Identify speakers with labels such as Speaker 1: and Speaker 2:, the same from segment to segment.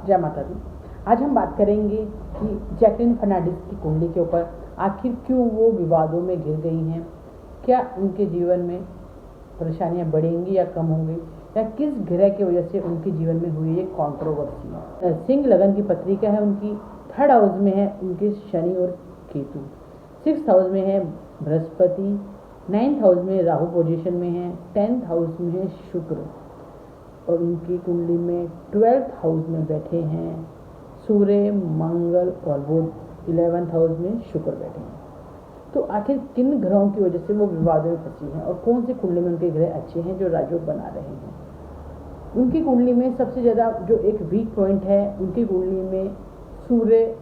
Speaker 1: जय माता दी। आज हम बात करेंगे कि जैकलीन फर्नांडिस की कुंडली के ऊपर आखिर क्यों वो विवादों में घिर गई हैं, क्या उनके जीवन में परेशानियां बढ़ेंगी या कम होंगी, या किस ग्रह की वजह से उनके जीवन में हुई ये कंट्रोवर्सी। सिंह लगन की पत्रिका है उनकी, 3rd हाउस में है उनके शनि और केतु, 6th हाउस में है बृहस्पति, 9th हाउस में राहु पोजीशन में है, 10th हाउस में है शुक्र, और उनकी कुंडली में 12th हाउस में बैठे हैं सूर्य, मंगल और बुध, 11th हाउस में शुक्र बैठे हैं। तो आखिर किन ग्रहों की वजह से वो विवादों में फंसी हैं और कौन सी कुंडली में उनके ग्रह अच्छे हैं जो राजयोग बना रहे हैं। उनकी कुंडली में सबसे ज़्यादा जो एक वीक पॉइंट है, उनकी कुंडली में सूर्य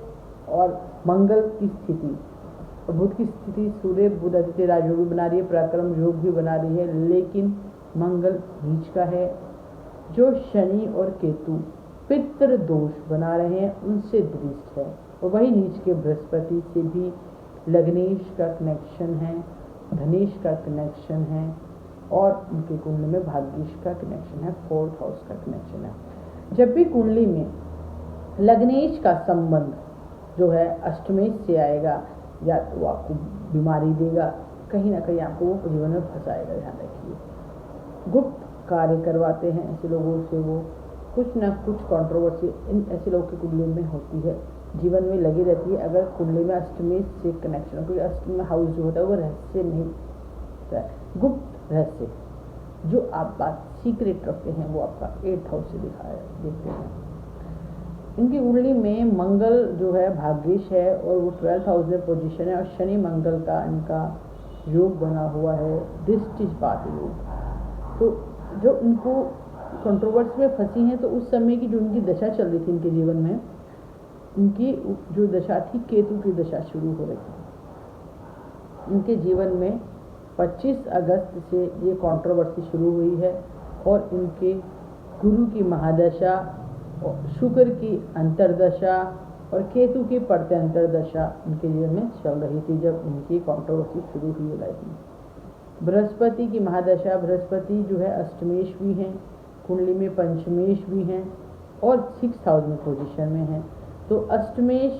Speaker 1: और मंगल की स्थिति और बुध की स्थिति। सूर्य बुध आदित्य राजयोग भी बना रही है, पराक्रम योग भी बना रही है, लेकिन मंगल नीच का है। जो शनि और केतु पितृ दोष बना रहे हैं उनसे दृष्ट है, और वही नीच के बृहस्पति से भी लग्नेश का कनेक्शन है, धनेश का कनेक्शन है, और उनकी कुंडली में भाग्येश का कनेक्शन है, 4th हाउस का कनेक्शन है। जब भी कुंडली में लग्नेश का संबंध जो है अष्टमेश से आएगा, या तो वो आपको बीमारी देगा, कहीं ना कहीं आपको वो जीवन में फंसाएगा। ध्यान रखिए, गुप्त कार्य करवाते हैं ऐसे लोगों से, वो कुछ ना कुछ कंट्रोवर्सी इन ऐसे लोगों की कुंडली में होती है, जीवन में लगी रहती है। अगर कुंडली में अष्टमेश से कनेक्शन हो, क्योंकि अष्टम हाउस जो होता है वो रहस्य नहीं होता है, गुप्त रहस्य जो आप बात सीक्रेट रखते हैं वो आपका 8th हाउस से देखते हैं। इनकी कुंडली में मंगल जो है भाग्येश है और वो 12th हाउस में पोजीशन है, और शनि मंगल का इनका योग बना हुआ है, दृष्टिपात योग। तो जो इनको कंट्रोवर्सी में फंसी हैं, तो उस समय की जो उनकी दशा चल रही थी इनके जीवन में, इनकी जो दशा थी केतु की दशा शुरू हो रही थी। इनके जीवन में 25 अगस्त से ये कंट्रोवर्सी शुरू हुई है, और इनके गुरु की महादशा, शुक्र की अंतरदशा और केतु की पड़ते अंतरदशा इनके जीवन में चल रही थी जब इनकी कंट्रोवर्सी शुरू हुई लाइफ में। बृहस्पति की महादशा, बृहस्पति जो है अष्टमेश भी हैं, कुंडली में पंचमेश भी हैं, और 6th हाउस में पोजीशन में है। तो अष्टमेश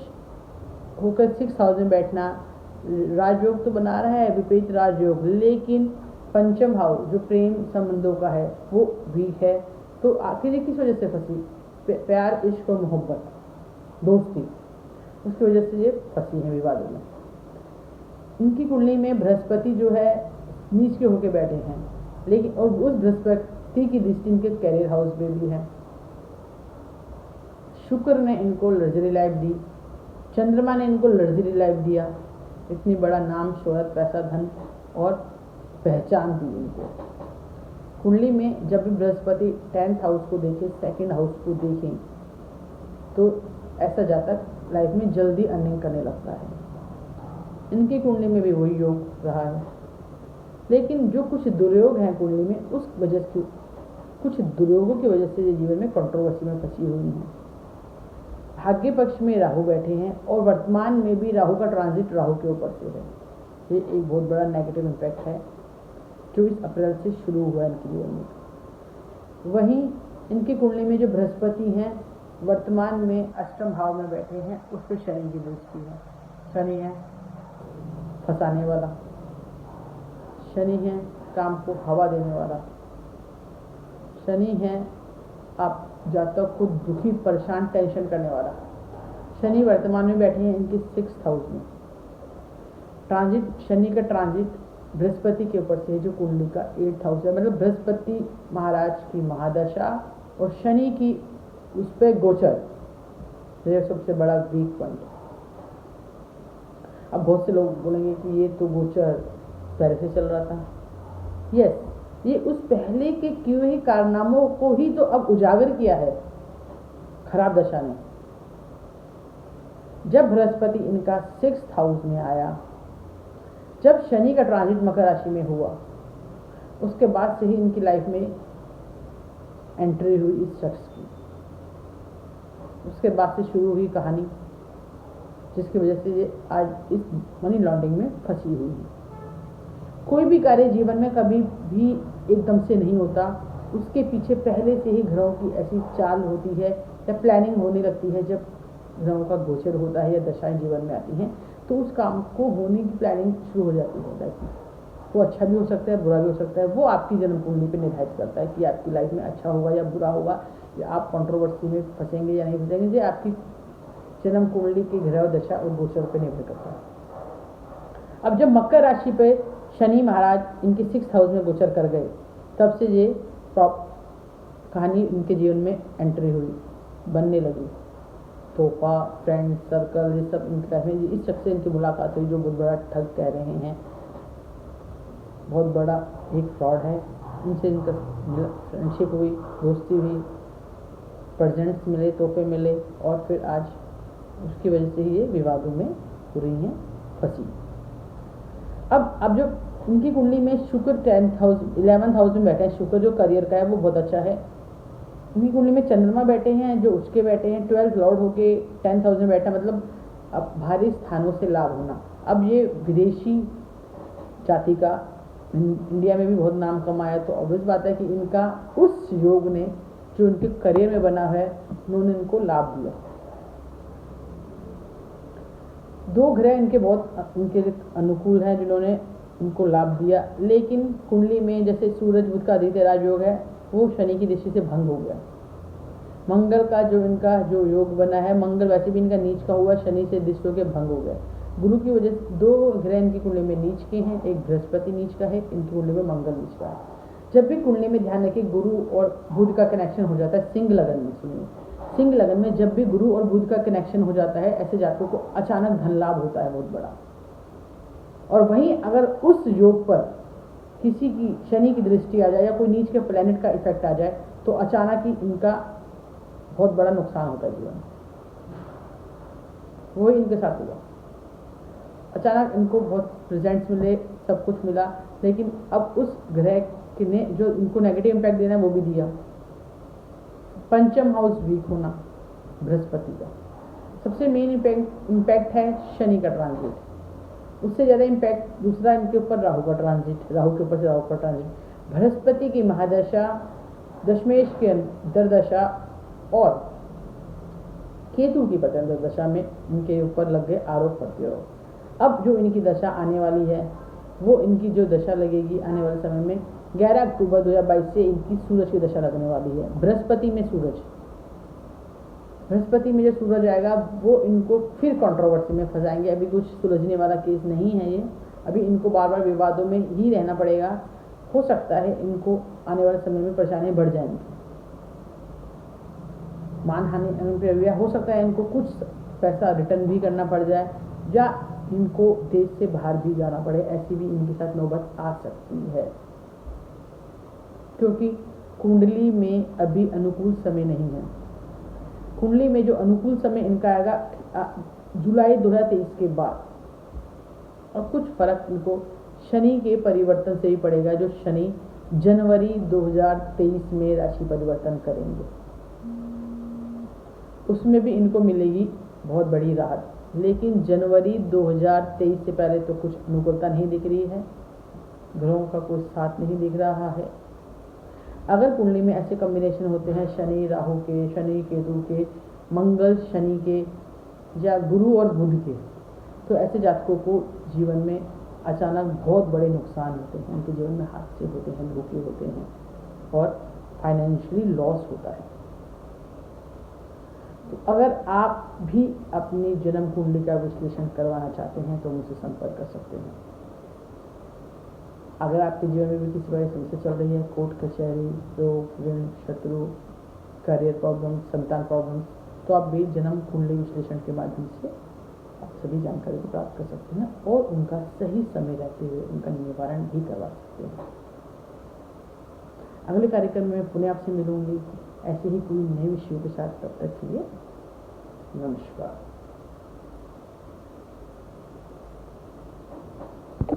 Speaker 1: होकर 6th हाउस में बैठना राजयोग तो बना रहा है, विपरीत राजयोग, लेकिन पंचम हाउस जो प्रेम संबंधों का है वो वीक है। तो आखिर किस वजह से फंसी? प्यार, इश्क और मोहब्बत, दोस्ती, उसकी वजह से ये फंसी है विवादों में। इनकी कुंडली में बृहस्पति जो है नीच के होके बैठे हैं, लेकिन और उस बृहस्पति की दृष्टि इनके कैरियर हाउस में भी है। शुक्र ने इनको लग्जरी लाइफ दी, चंद्रमा ने इनको लग्जरी लाइफ दिया, इतनी बड़ा नाम, शोहरत, पैसा, धन और पहचान दी इनको। कुंडली में जब भी बृहस्पति 10th हाउस को देखें, 2nd हाउस को देखें, तो ऐसा जातक लाइफ में जल्दी अर्निंग करने लगता है। इनकी कुंडली में भी वही योग रहा है, लेकिन जो कुछ दुर्योग हैं कुंडली में, उस वजह से कुछ दुर्योगों की वजह से ये जीवन में कंट्रोवर्सी में फंसी हुई हैं। भाग्य पक्ष में राहु बैठे हैं, और वर्तमान में भी राहु का ट्रांजिट राहु के ऊपर से है। ये एक बहुत बड़ा नेगेटिव इम्पैक्ट है 24 अप्रैल से शुरू हुआ है इनके जीवन में। वहीं इनकी कुंडली में जो बृहस्पति हैं वर्तमान में अष्टम भाव में बैठे हैं, उस पर शनि की दृष्टि है। शनि है फंसाने वाला, शनि है काम को हवा देने वाला, शनि है आप जातक को दुखी, परेशान, टेंशन करने वाला। शनि वर्तमान में बैठे हैं इनके 6th हाउस में। ट्रांजिट, शनि का ट्रांजिट बृहस्पति के ऊपर से जो कुंडली का 8th हाउस है, मतलब बृहस्पति महाराज की महादशा और शनि की उस पर गोचर, ये सबसे बड़ा वीक पॉइंट। अब बहुत से लोग बोलेंगे कि ये तो गोचर पहले से चल रहा था। यस, ये उस पहले के किए हुए कारनामों को ही तो अब उजागर किया है खराब दशा ने। जब बृहस्पति इनका 6th हाउस में आया, जब शनि का ट्रांजिट मकर राशि में हुआ, उसके बाद से ही इनकी लाइफ में एंट्री हुई इस शख्स की। उसके बाद से शुरू हुई कहानी, जिसकी वजह से ये आज इस मनी लॉन्ड्रिंग में फंसी हुई है। कोई भी कार्य जीवन में कभी भी एकदम से नहीं होता, उसके पीछे पहले से ही ग्रहों की ऐसी चाल होती है या प्लानिंग होने लगती है जब ग्रहों का गोचर होता है या दशाएं जीवन में आती हैं, तो उस काम को होने की प्लानिंग शुरू हो जाती है लाइफ में। वो अच्छा भी हो सकता है, बुरा भी हो सकता है, वो आपकी जन्म कुंडली पे निर्धारित करता है कि आपकी लाइफ में अच्छा होगा या बुरा होगा, या आप कंट्रोवर्सी में फंसेंगे या नहीं फंसेंगे। ये आपकी जन्म कुंडली के ग्रह दशा और गोचर पर निर्भर करता है। अब जब मकर राशि पे शनि महाराज इनके 6th हाउस में गोचर कर गए, तब से ये कहानी इनके जीवन में एंट्री हुई, बनने लगी। तोहफा, फ्रेंड सर्कल, ये सब इनका है। इस शख्स से इनकी मुलाकात हुई जो बहुत बड़ा ठग कह रहे हैं, बहुत बड़ा एक फ्रॉड है। इनसे इनका फ्रेंडशिप हुई, दोस्ती हुई, प्रेजेंट्स मिले, तोहफे मिले, और फिर आज उसकी वजह से ही ये विवादों में हो रही हैं, फंसी। अब जो इनकी कुंडली में शुक्र 11th हाउस में बैठे हैं, शुक्र जो करियर का है वो बहुत अच्छा है। इनकी कुंडली में चंद्रमा बैठे हैं जो उसके बैठे हैं, 12th लॉर्ड होके 10th हाउस में बैठा, मतलब अब भारी स्थानों से लाभ होना। अब ये विदेशी जाति का इंडिया में भी बहुत नाम कमाया, तो ऑब्वियस बात है कि इनका उस योग ने जो इनके करियर में बना है, उन्होंने इनको लाभ दिया। 2 ग्रह इनके बहुत इनके अनुकूल हैं जिन्होंने इनको लाभ दिया, लेकिन कुंडली में जैसे सूरज बुध का आदित्य राजयोग है, वो शनि की दृष्टि से भंग हो गया। मंगल का जो इनका जो योग बना है, मंगल वैसे भी इनका नीच का हुआ, शनि से दृष्टि के भंग हो गए। गुरु की वजह से 2 ग्रह इनकी कुंडली में नीच के हैं, एक बृहस्पति नीच का है, इनकी कुंडली में मंगल नीच का है। जब भी कुंडली में ध्यान रखिए गुरु और बुध का कनेक्शन हो जाता है सिंह लगन में, सुनिए, सिंह लगन में जब भी गुरु और बुध का कनेक्शन हो जाता है, ऐसे जातकों को अचानक धन लाभ होता है बहुत बड़ा। और वहीं अगर उस योग पर किसी की शनि की दृष्टि आ जाए या कोई नीच के प्लेनेट का इफेक्ट आ जाए, तो अचानक ही इनका बहुत बड़ा नुकसान होता है जीवन में। वही इनके साथ हुआ। अचानक इनको बहुत प्रेजेंट्स मिले, सब कुछ मिला, लेकिन अब उस ग्रह ने जो इनको नेगेटिव इम्पैक्ट देना है वो भी दिया। 5th हाउस वीक होना बृहस्पति का सबसे मेन इम्पैक्ट है, शनि का ट्रांजिट। उससे ज़्यादा इम्पैक्ट दूसरा इनके ऊपर राहु का ट्रांजिट, राहु के ऊपर से राहु का ट्रांजिट, बृहस्पति की महादशा, दशमेश की अंतर्दशा और केतु की पतन दशा में इनके ऊपर लग गए आरोप प्रत्यारोप। अब जो इनकी दशा आने वाली है, वो इनकी जो दशा लगेगी आने वाले समय में 11 अक्टूबर 2022 से इनकी सूरज की दशा लगने वाली है। बृहस्पति में सूरज, बृहस्पति में जो सूरज आएगा वो इनको फिर कंट्रोवर्सी में फंसाएंगे। अभी कुछ सुलझने वाला केस नहीं है ये, अभी इनको बार बार विवादों में ही रहना पड़ेगा। हो सकता है इनको आने वाले समय में परेशानियां बढ़ जाएंगी, मानहानि हो सकता है, इनको कुछ पैसा रिटर्न भी करना पड़ जाए या इनको देश से बाहर भी जाना पड़े, ऐसी भी इनके साथ नौबत आ सकती है। क्योंकि कुंडली में अभी अनुकूल समय नहीं है। कुंडली में जो अनुकूल समय इनका आएगा जुलाई 2023 के बाद, और कुछ फर्क इनको शनि के परिवर्तन से ही पड़ेगा, जो शनि जनवरी 2023 में राशि परिवर्तन करेंगे। उसमें भी इनको मिलेगी बहुत बड़ी राहत, लेकिन जनवरी 2023 से पहले तो कुछ अनुकूलता नहीं दिख रही है, ग्रहों का कोई साथ नहीं दिख रहा है। अगर कुंडली में ऐसे कॉम्बिनेशन होते हैं शनि राहु के, शनि केतु के, मंगल शनि के या गुरु और बुध के, तो ऐसे जातकों को जीवन में अचानक बहुत बड़े नुकसान होते हैं, उनके जीवन में हादसे होते हैं, धोखे होते हैं और फाइनेंशियली लॉस होता है। तो अगर आप भी अपनी जन्म कुंडली का विश्लेषण करवाना चाहते हैं तो मुझसे संपर्क कर सकते हैं। अगर आपके जीवन में भी किसी बड़ी समस्या चल रही है, कोर्ट कचहरी, रोग, ऋण, शत्रु, करियर प्रॉब्लम, संतान प्रॉब्लम, तो आप भी जन्म कुंडली विश्लेषण के माध्यम से आप सभी जानकारी को प्राप्त कर सकते हैं और उनका सही समय रहते हुए उनका निवारण भी करवा सकते हैं। अगले कार्यक्रम में पुनः आपसे मिलूंगी ऐसे ही कोई नए विषयों के साथ। तब तक के लिए नमस्कार।